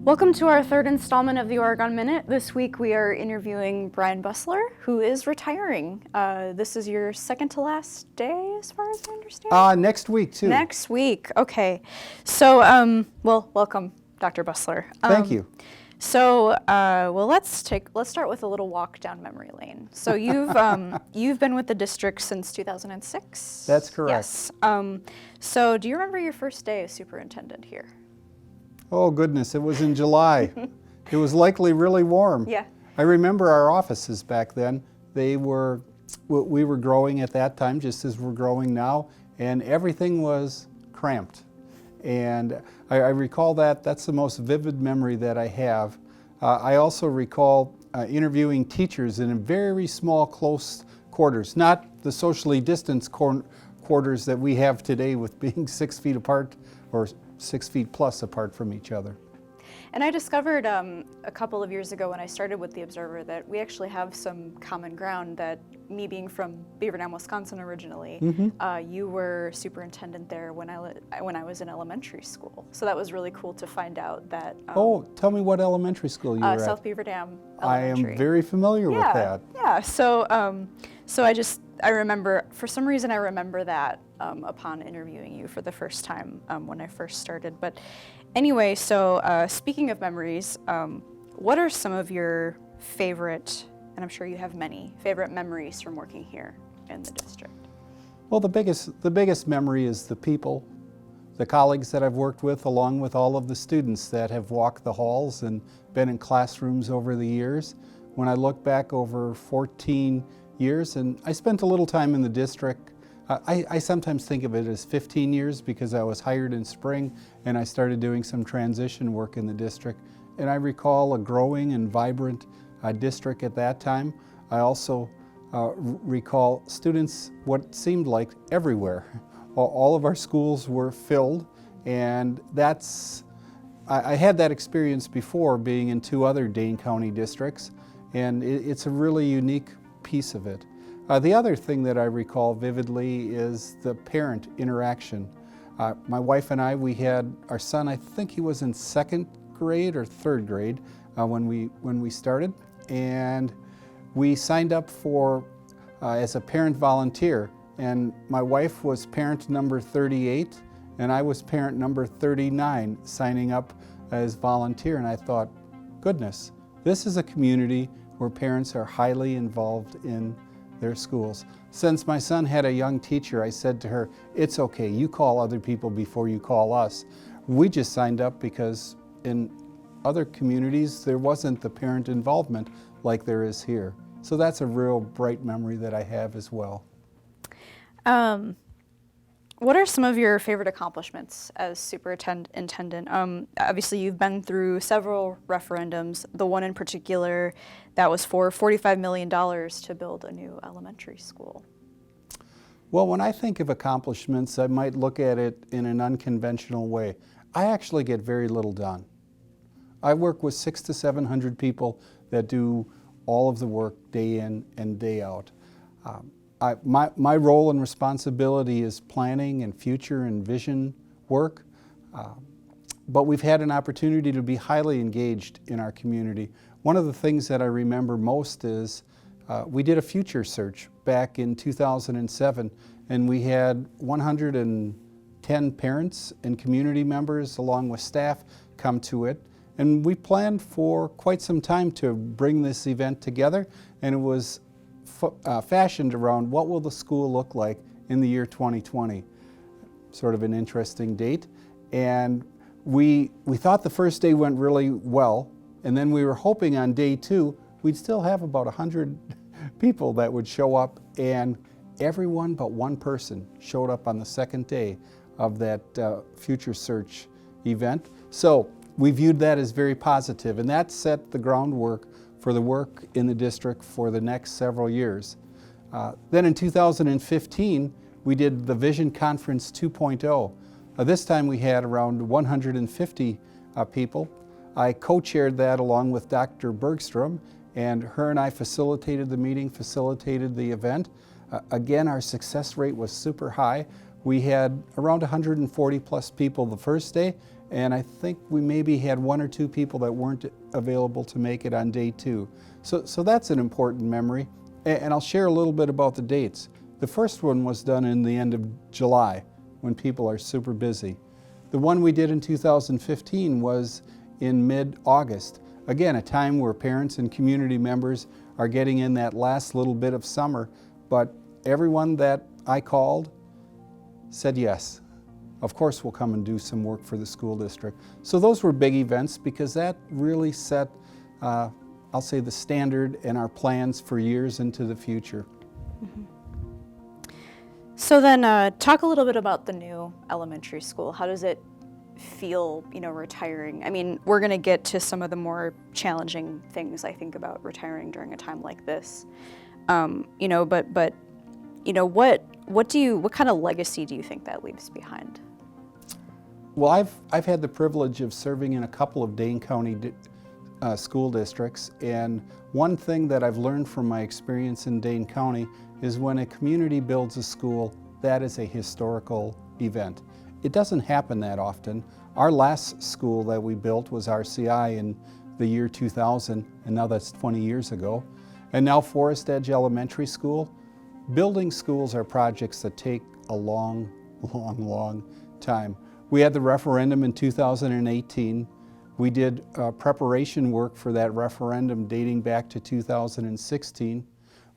Welcome to our third installment of the Oregon Minute. This week we are interviewing Brian Busler, who is retiring. This is your second to last day, as far as I understand? Next week, too. Next week, okay. So, well, welcome, Dr. Busler. Thank you. So, let's start with a little walk down memory lane. So you've been with the district since 2006? That's correct. Yes. So do you remember your first day as superintendent here? Oh, goodness, it was in July. It was likely really warm. Yeah. I remember our offices back then. We were growing at that time, just as we're growing now, and everything was cramped. And I recall that's the most vivid memory that I have. I also recall interviewing teachers in a very small, close quarters, not the socially distanced quarters that we have today with being 6 feet apart or 6 feet plus apart from each other. And I discovered a couple of years ago when I started with the Observer that we actually have some common ground, that me being from Beaver Dam, Wisconsin originally, you were superintendent there when I was in elementary school. So that was really cool to find out that... oh, tell me what elementary school you were at. South Beaver Dam I Elementary. am very familiar with that. Yeah, so I remember, for some reason I remember that upon interviewing you for the first time when I first started. But anyway, so speaking of memories, what are some of your favorite, and I'm sure you have many, favorite memories from working here in the district? Well, the biggest memory is the people, the colleagues that I've worked with, along with all of the students that have walked the halls and been in classrooms over the years. When I look back over 14 years, and I spent a little time in the district. I sometimes think of it as 15 years because I was hired in spring and I started doing some transition work in the district. And I recall a growing and vibrant district at that time. I also recall students, what seemed like everywhere. All of our schools were filled, and I had that experience before being in 2 other Dane County districts, and it's a really unique piece of it. The other thing that I recall vividly is the parent interaction. My wife and I, we had our son, I think he was in 2nd grade or 3rd grade when we started, and we signed up for as a parent volunteer, and my wife was parent number 38 and I was parent number 39 signing up as volunteer, and I thought, goodness, this is a community where parents are highly involved in their schools. Since my son had a young teacher, I said to her, it's okay, you call other people before you call us. We just signed up because in other communities there wasn't the parent involvement like there is here. So that's a real bright memory that I have as well. What are some of your favorite accomplishments as superintendent? Obviously, you've been through several referendums. The one in particular that was for $45 million to build a new elementary school. Well, when I think of accomplishments, I might look at it in an unconventional way. I actually get very little done. I work with 600 to 700 people that do all of the work day in and day out. My role and responsibility is planning and future and vision work, but we've had an opportunity to be highly engaged in our community. One of the things that I remember most is we did a future search back in 2007, and we had 110 parents and community members along with staff come to it, and we planned for quite some time to bring this event together, and it was fashioned around what will the school look like in the year 2020. Sort of an interesting date. And we thought the first day went really well, and then we were hoping on day 2 we'd still have about 100 people that would show up, and everyone but one person showed up on the second day of that future search event. So we viewed that as very positive, and that set the groundwork for the work in the district for the next several years. Then in 2015, we did the Vision Conference 2.0. This time we had around 150 people. I co-chaired that along with Dr. Bergstrom, and her and I facilitated the meeting, facilitated the event. Again, our success rate was super high. We had around 140 plus people the first day, And I think we maybe had 1 or 2 people that weren't available to make it on day 2. So that's an important memory. And I'll share a little bit about the dates. The first one was done in the end of July, when people are super busy. The one we did in 2015 was in mid-August. Again, a time where parents and community members are getting in that last little bit of summer, but everyone that I called said yes. Of course we'll come and do some work for the school district. So those were big events because that really set, I'll say, the standard and our plans for years into the future. Mm-hmm. So then talk a little bit about the new elementary school. How does it feel, retiring? I mean, we're going to get to some of the more challenging things, I think, about retiring during a time like this. But what kind of legacy do you think that leaves behind? Well, I've had the privilege of serving in a couple of Dane County school districts, and one thing that I've learned from my experience in Dane County is when a community builds a school, that is a historical event. It doesn't happen that often. Our last school that we built was RCI in the year 2000, and now that's 20 years ago. And now Forest Edge Elementary School. Building schools are projects that take a long, long, long time. We had the referendum in 2018. We did preparation work for that referendum dating back to 2016.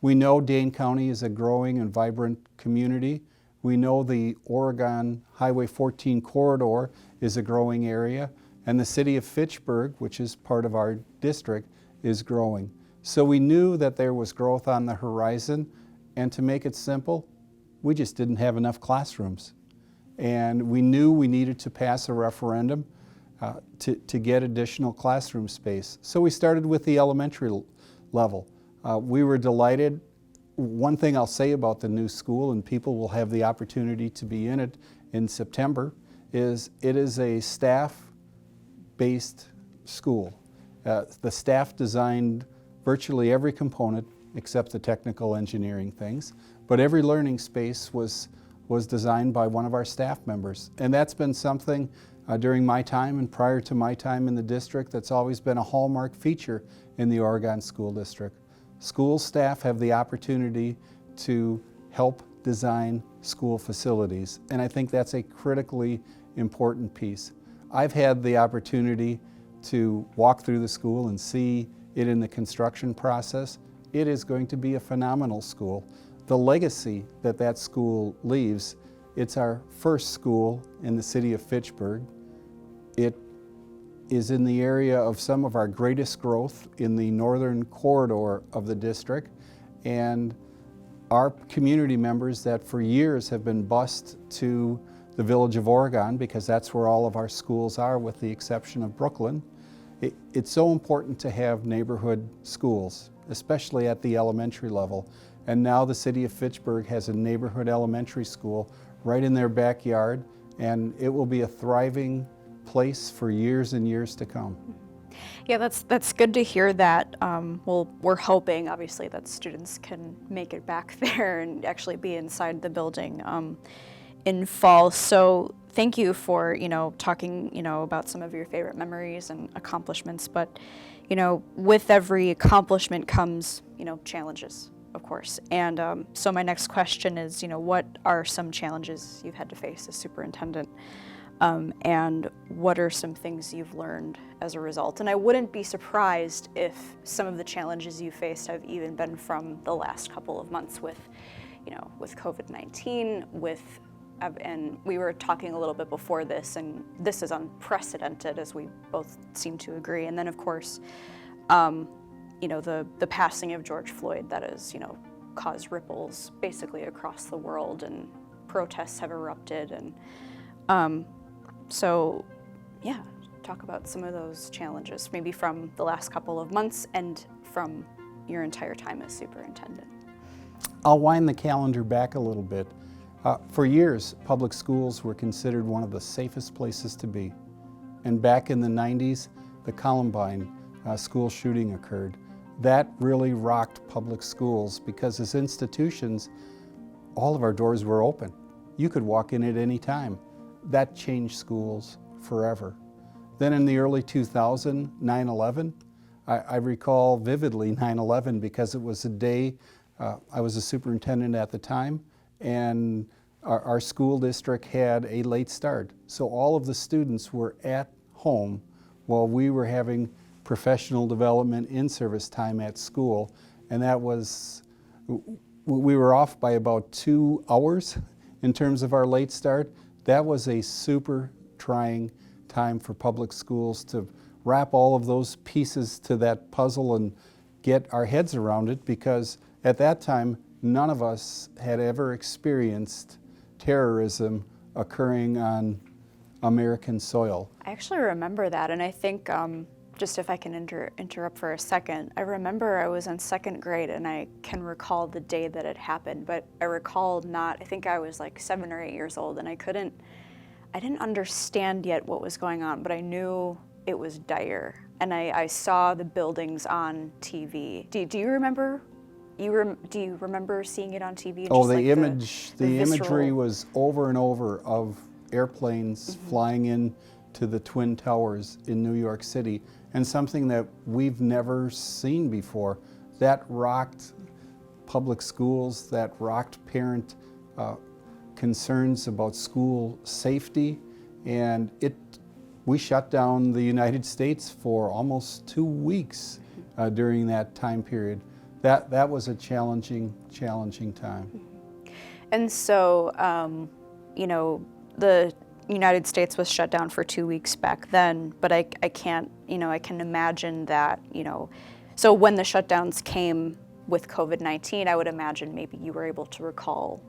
We know Dane County is a growing and vibrant community. We know the Oregon Highway 14 corridor is a growing area, and the city of Fitchburg, which is part of our district, is growing. So we knew that there was growth on the horizon, and to make it simple, we just didn't have enough classrooms. And we knew we needed to pass a referendum to get additional classroom space. So we started with the elementary level. We were delighted. One thing I'll say about the new school, and people will have the opportunity to be in it in September, is it is a staff-based school. The staff designed virtually every component except the technical engineering things, but every learning space was designed by one of our staff members. And that's been something during my time and prior to my time in the district that's always been a hallmark feature in the Oregon School District. School staff have the opportunity to help design school facilities, and I think that's a critically important piece. I've had the opportunity to walk through the school and see it in the construction process. It is going to be a phenomenal school. The legacy that that school leaves, it's our first school in the city of Fitchburg. It is in the area of some of our greatest growth in the northern corridor of the district, and our community members that for years have been bused to the village of Oregon, because that's where all of our schools are with the exception of Brooklyn. It's so important to have neighborhood schools, especially at the elementary level. And now the city of Fitchburg has a neighborhood elementary school right in their backyard, and it will be a thriving place for years and years to come. Yeah, that's good to hear that. Well, we're hoping, obviously, that students can make it back there and actually be inside the building in fall. So thank you for, talking, about some of your favorite memories and accomplishments. But, with every accomplishment comes, challenges, of course. And so my next question is, what are some challenges you've had to face as superintendent? And what are some things you've learned as a result? And I wouldn't be surprised if some of the challenges you faced have even been from the last couple of months with COVID-19, and we were talking a little bit before this, and this is unprecedented, as we both seem to agree. And then, of course, the passing of George Floyd, that has, caused ripples basically across the world, and protests have erupted, and so, yeah, talk about some of those challenges, maybe from the last couple of months and from your entire time as superintendent. I'll wind the calendar back a little bit. For years, public schools were considered one of the safest places to be. And back in the 90s, the Columbine school shooting occurred. That really rocked public schools because as institutions, all of our doors were open. You could walk in at any time. That changed schools forever. Then in the early 2000s, 9/11, I recall vividly 9/11 because it was a day, I was a superintendent at the time, and our school district had a late start. So all of the students were at home while we were having professional development in-service time at school, and that was, we were off by about 2 hours in terms of our late start. That was a super trying time for public schools to wrap all of those pieces to that puzzle and get our heads around it, because at that time none of us had ever experienced terrorism occurring on American soil. I actually remember that, and I think, just if I can interrupt for a second, I remember I was in second grade and I can recall the day that it happened, but I recall I think I was like 7 or 8 years old, and I didn't understand yet what was going on, but I knew it was dire, and I saw the buildings on TV. Do you remember? Do you remember seeing it on TV? Oh, Just like the imagery visceral... was over and over of airplanes flying in to the Twin Towers in New York City, and something that we've never seen before. That rocked public schools, that rocked parent concerns about school safety, and we shut down the United States for almost 2 weeks during that time period. That was a challenging time. And so, the United States was shut down for 2 weeks back then, but I can't, I can imagine that, so when the shutdowns came with COVID-19, I would imagine maybe you were able to recall,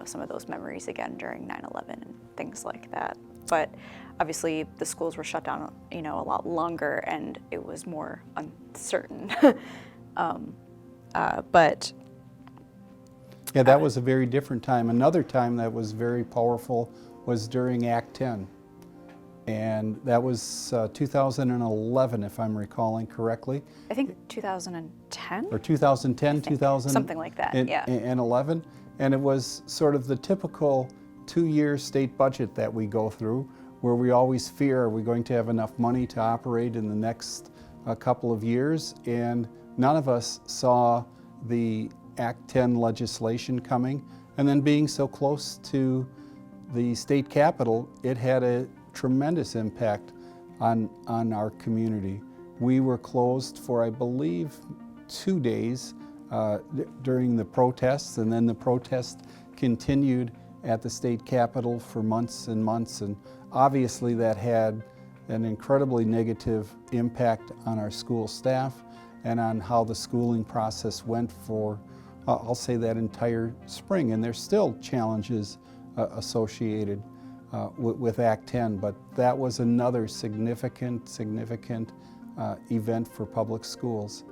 some of those memories again during 9/11 and things like that. But obviously the schools were shut down, a lot longer, and it was more uncertain. But yeah, that was a very different time. Another time that was very powerful was during Act 10. And that was 2011, if I'm recalling correctly. I think 2010? Or 2010, 2000. Something like that, yeah. And 11. And it was sort of the typical 2-year state budget that we go through, where we always fear, are we going to have enough money to operate in the next couple of years? And none of us saw the Act 10 legislation coming. And then being so close to the state capitol, it had a tremendous impact on our community. We were closed for, I believe, 2 days during the protests, and then the protest continued at the state capitol for months and months, and obviously that had an incredibly negative impact on our school staff and on how the schooling process went for, I'll say, that entire spring. And there's still challenges associated with Act 10, but that was another significant event for public schools.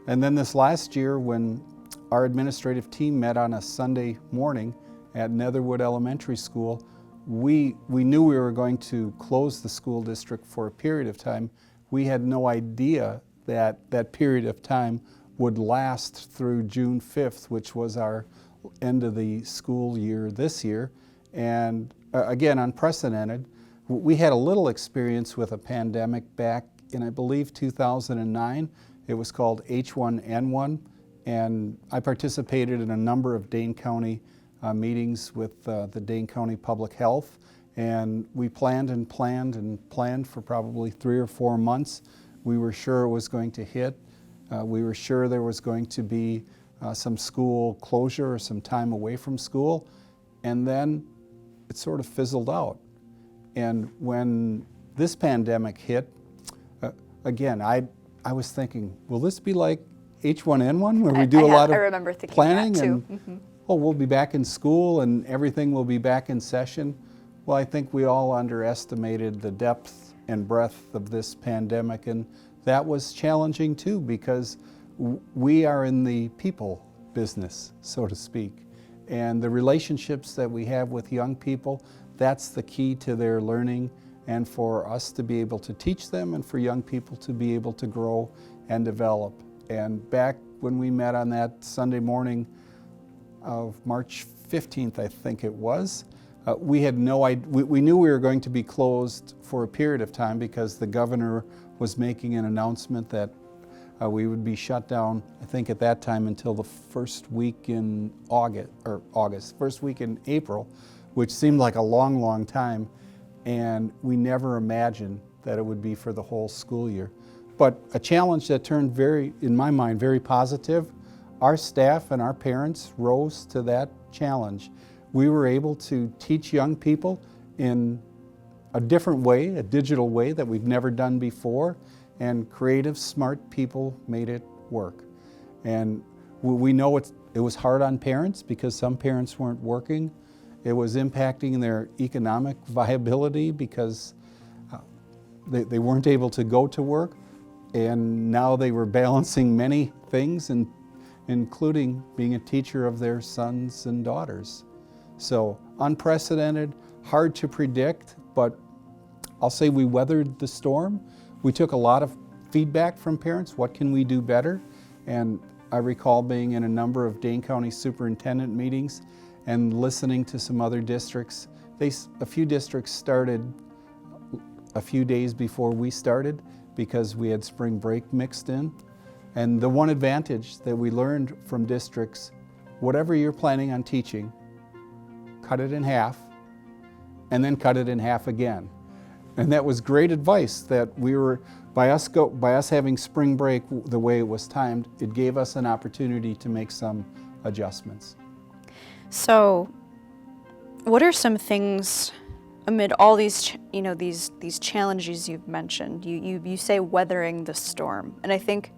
And then this last year, when our administrative team met on a Sunday morning at Netherwood Elementary School, we knew we were going to close the school district for a period of time. We had no idea that that period of time would last through June 5th, which was our end of the school year this year. And again, unprecedented. We had a little experience with a pandemic back in, I believe, 2009. It was called H1N1, and I participated in a number of Dane County meetings with the Dane County Public Health, and we planned for probably 3 or 4 months. We were sure it was going to hit. We were sure there was going to be some school closure or some time away from school, and then it sort of fizzled out. And when this pandemic hit, again, I was thinking, will this be like H1N1, where we do a lot of planning that too. and oh, we'll be back in school and everything will be back in session? Well, I think we all underestimated the depth and breadth of this pandemic, and that was challenging too, because we are in the people business, so to speak. And the relationships that we have with young people, that's the key to their learning, and for us to be able to teach them and for young people to be able to grow and develop. And back when we met on that Sunday morning of March 15th, I think it was, We had no idea. We knew we were going to be closed for a period of time because the governor was making an announcement that we would be shut down, I think at that time until the first week in first week in April, which seemed like a long, long time. And we never imagined that it would be for the whole school year. But a challenge that turned in my mind, very positive. Our staff and our parents rose to that challenge. We were able to teach young people in a different way, a digital way that we've never done before, and creative, smart people made it work. And we know it was hard on parents because some parents weren't working. It was impacting their economic viability because they weren't able to go to work, and now they were balancing many things, including being a teacher of their sons and daughters. So unprecedented, hard to predict, but I'll say we weathered the storm. We took a lot of feedback from parents. What can we do better? And I recall being in a number of Dane County Superintendent meetings and listening to some other districts. A few districts started a few days before we started because we had spring break mixed in. And the one advantage that we learned from districts, whatever you're planning on teaching, cut it in half, and then cut it in half again. And that was great advice that we were, by us having spring break the way it was timed, it gave us an opportunity to make some adjustments. So, what are some things amid all these, these challenges you've mentioned? You say weathering the storm, and I think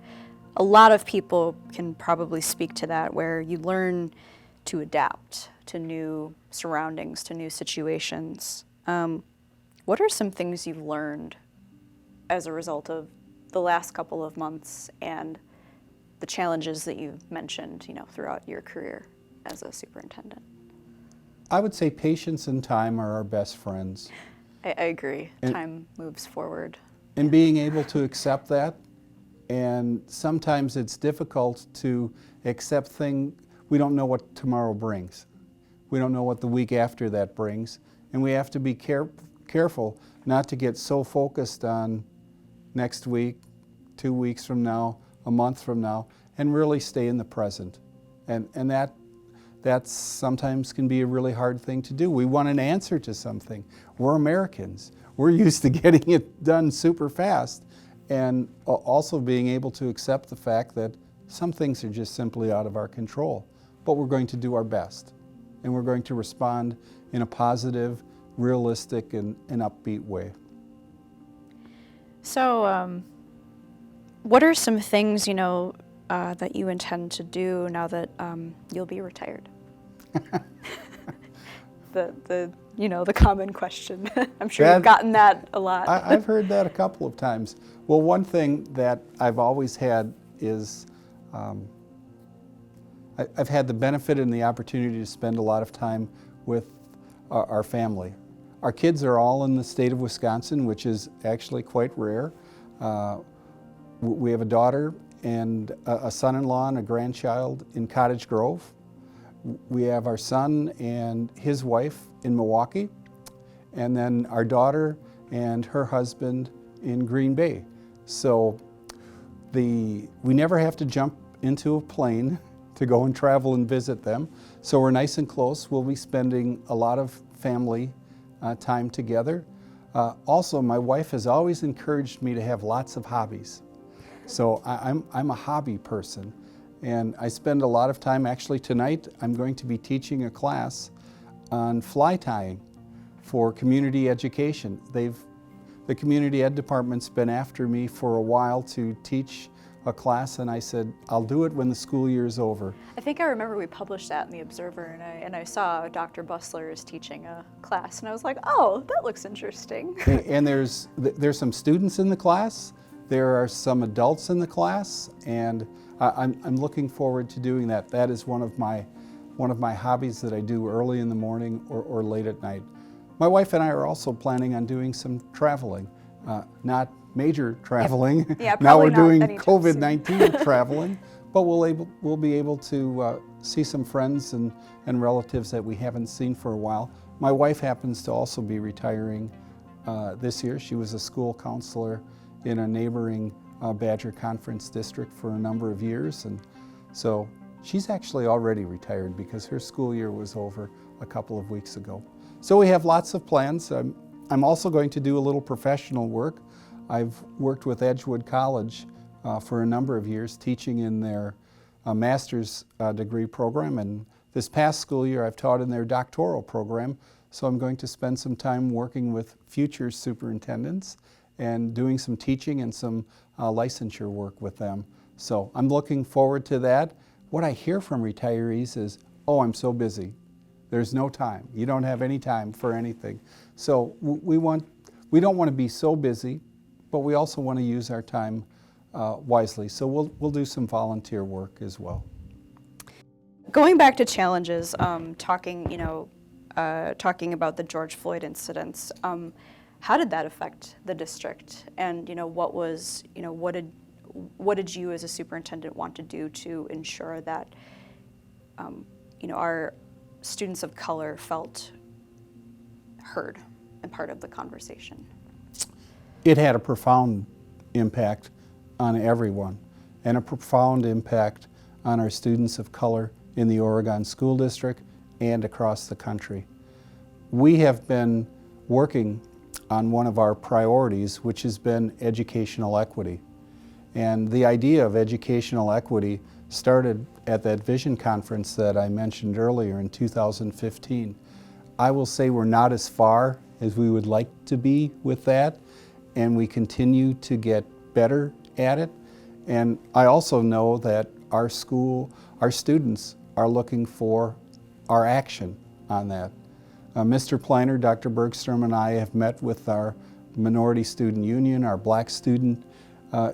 a lot of people can probably speak to that, where you learn to adapt to new surroundings, to new situations. What are some things you've learned as a result of the last couple of months and the challenges that you've mentioned, throughout your career as a superintendent? I would say patience and time are our best friends. I agree. Time moves forward. And being able to accept that, and sometimes it's difficult to accept we don't know what tomorrow brings. We don't know what the week after that brings, and we have to be careful not to get so focused on next week, 2 weeks from now, a month from now, and really stay in the present. And that sometimes can be a really hard thing to do. We want an answer to something. We're Americans. We're used to getting it done super fast, and also being able to accept the fact that some things are just simply out of our control. But we're going to do our best, and we're going to respond in a positive, realistic, and upbeat way. So, what are some things, that you intend to do now that you'll be retired? The common question. I'm sure you've gotten that a lot. I've heard that a couple of times. Well, one thing that I've always had is I've had the benefit and the opportunity to spend a lot of time with our family. Our kids are all in the state of Wisconsin, which is actually quite rare. We have a daughter and a son-in-law and a grandchild in Cottage Grove. We have our son and his wife in Milwaukee, and then our daughter and her husband in Green Bay. So we never have to jump into a plane to go and travel and visit them. So we're nice and close. We'll be spending a lot of family time together. Also, my wife has always encouraged me to have lots of hobbies. So I'm a hobby person, and I spend a lot of time. Actually, tonight I'm going to be teaching a class on fly tying for community education. The community ed department's been after me for a while to teach a class, and I said, I'll do it when the school year is over. I think I remember we published that in the Observer, and I saw Dr. Busler is teaching a class, and I was like, oh, that looks interesting. And there's some students in the class, there are some adults in the class, and I'm looking forward to doing that. That is one of my hobbies that I do early in the morning or late at night. My wife and I are also planning on doing some traveling, not major traveling. Yeah, now we're doing COVID-19 traveling, but we'll be able to see some friends and relatives that we haven't seen for a while. My wife happens to also be retiring this year. She was a school counselor in a neighboring Badger Conference district for a number of years, and so she's actually already retired because her school year was over a couple of weeks ago. So we have lots of plans. I'm also going to do a little professional work. I've worked with Edgewood College for a number of years, teaching in their master's degree program, and this past school year I've taught in their doctoral program, so I'm going to spend some time working with future superintendents and doing some teaching and some licensure work with them. So I'm looking forward to that. What I hear from retirees is, oh, I'm so busy. There's no time. You don't have any time for anything. So we don't want to be so busy, but we also want to use our time wisely. So we'll do some volunteer work as well. Going back to challenges, talking about the George Floyd incidents, how did that affect the district? And what did you as a superintendent want to do to ensure that our students of color felt heard and part of the conversation? It had a profound impact on everyone, and a profound impact on our students of color in the Oregon School District and across the country. We have been working on one of our priorities, which has been educational equity. And the idea of educational equity started at that vision conference that I mentioned earlier in 2015. I will say we're not as far as we would like to be with that, and we continue to get better at it. And I also know that our students are looking for our action on that. Mr. Planner, Dr. Bergstrom, and I have met with our minority student union, our black student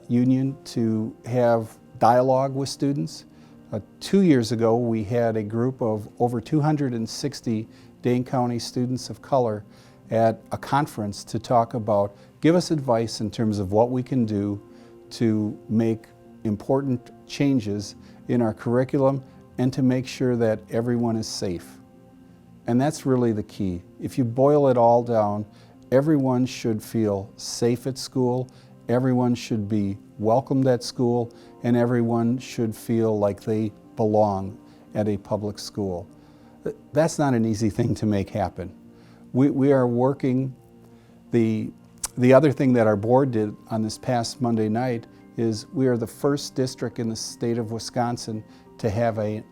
union, to have dialogue with students. 2 years ago, we had a group of over 260 Dane County students of color at a conference to talk about, give us advice in terms of what we can do to make important changes in our curriculum and to make sure that everyone is safe. And that's really the key. If you boil it all down, everyone should feel safe at school, everyone should be welcomed at school, and everyone should feel like they belong at a public school. That's not an easy thing to make happen. We are working. The other thing that our board did on this past Monday night is we are the first district in the state of Wisconsin to have an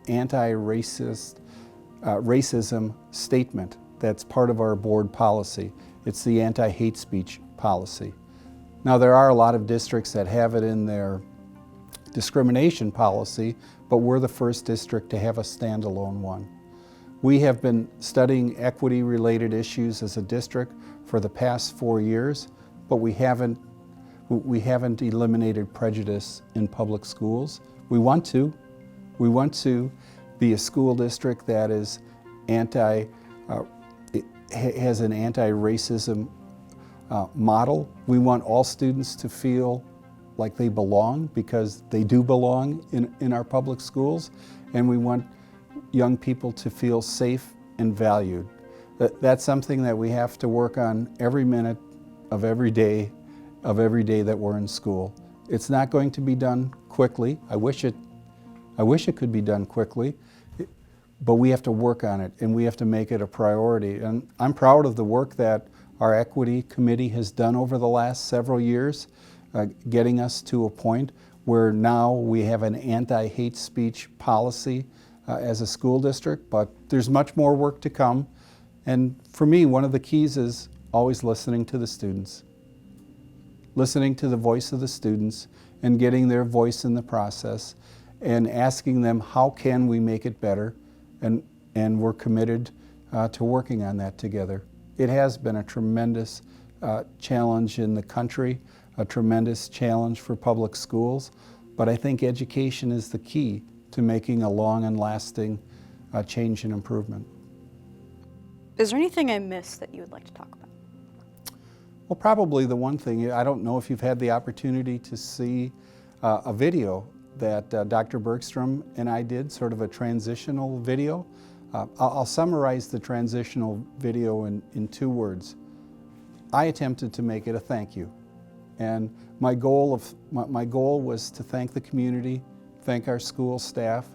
racism statement that's part of our board policy. It's the anti-hate speech policy. Now, there are a lot of districts that have it in their discrimination policy, but we're the first district to have a standalone one. We have been studying equity-related issues as a district for the past 4 years, but we haven't eliminated prejudice in public schools. We want to. We want to be a school district that is has an anti-racism model. We want all students to feel like they belong, because they do belong in our public schools, and we want young people to feel safe and valued. That's something that we have to work on every minute of every day that we're in school. It's not going to be done quickly. I wish it could be done quickly, but we have to work on it, and we have to make it a priority. And I'm proud of the work that our equity committee has done over the last several years, getting us to a point where now we have an anti-hate speech policy as a school district, but there's much more work to come. And for me, one of the keys is always listening to the students, listening to the voice of the students and getting their voice in the process and asking them, how can we make it better? And we're committed to working on that together. It has been a tremendous challenge in the country, a tremendous challenge for public schools, but I think education is the key to making a long and lasting change and improvement. Is there anything I missed that you would like to talk about? Well, probably the one thing, I don't know if you've had the opportunity to see a video that Dr. Bergstrom and I did, sort of a transitional video. I'll summarize the transitional video in 2 words. I attempted to make it a thank you. And my goal was to thank the community, thank our school staff,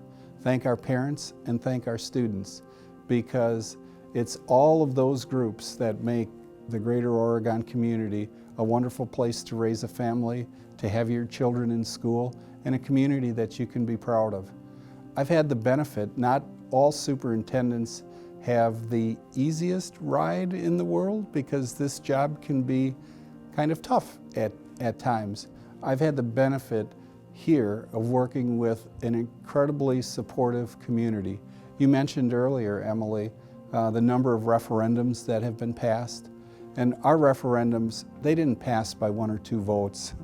thank our parents, and thank our students, because it's all of those groups that make the Greater Oregon community a wonderful place to raise a family, to have your children in school, and a community that you can be proud of. I've had the benefit, not all superintendents have the easiest ride in the world, because this job can be kind of tough at times. I've had the benefit here of working with an incredibly supportive community. You mentioned earlier, Emilie, the number of referendums that have been passed. And our referendums, they didn't pass by 1 or 2 votes.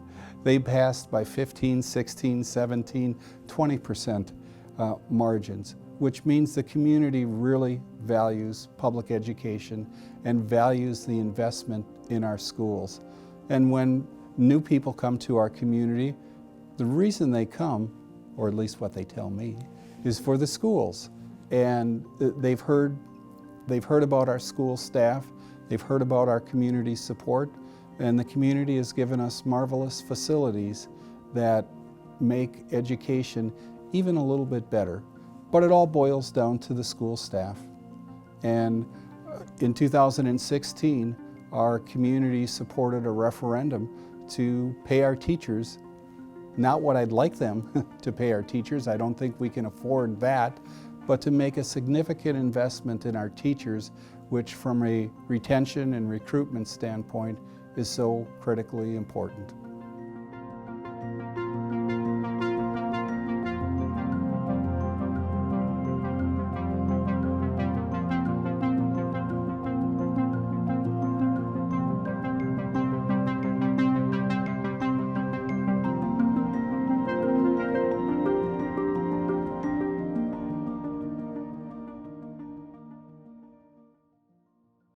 They passed by 15, 16, 17, 20% margins, which means the community really values public education and values the investment in our schools. And when new people come to our community, the reason they come, or at least what they tell me, is for the schools. And they've heard about our school staff, they've heard about our community support, and the community has given us marvelous facilities that make education even a little bit better. But it all boils down to the school staff. And in 2016, our community supported a referendum to pay our teachers, not what I'd like them to pay our teachers, I don't think we can afford that, but to make a significant investment in our teachers, which from a retention and recruitment standpoint is so critically important.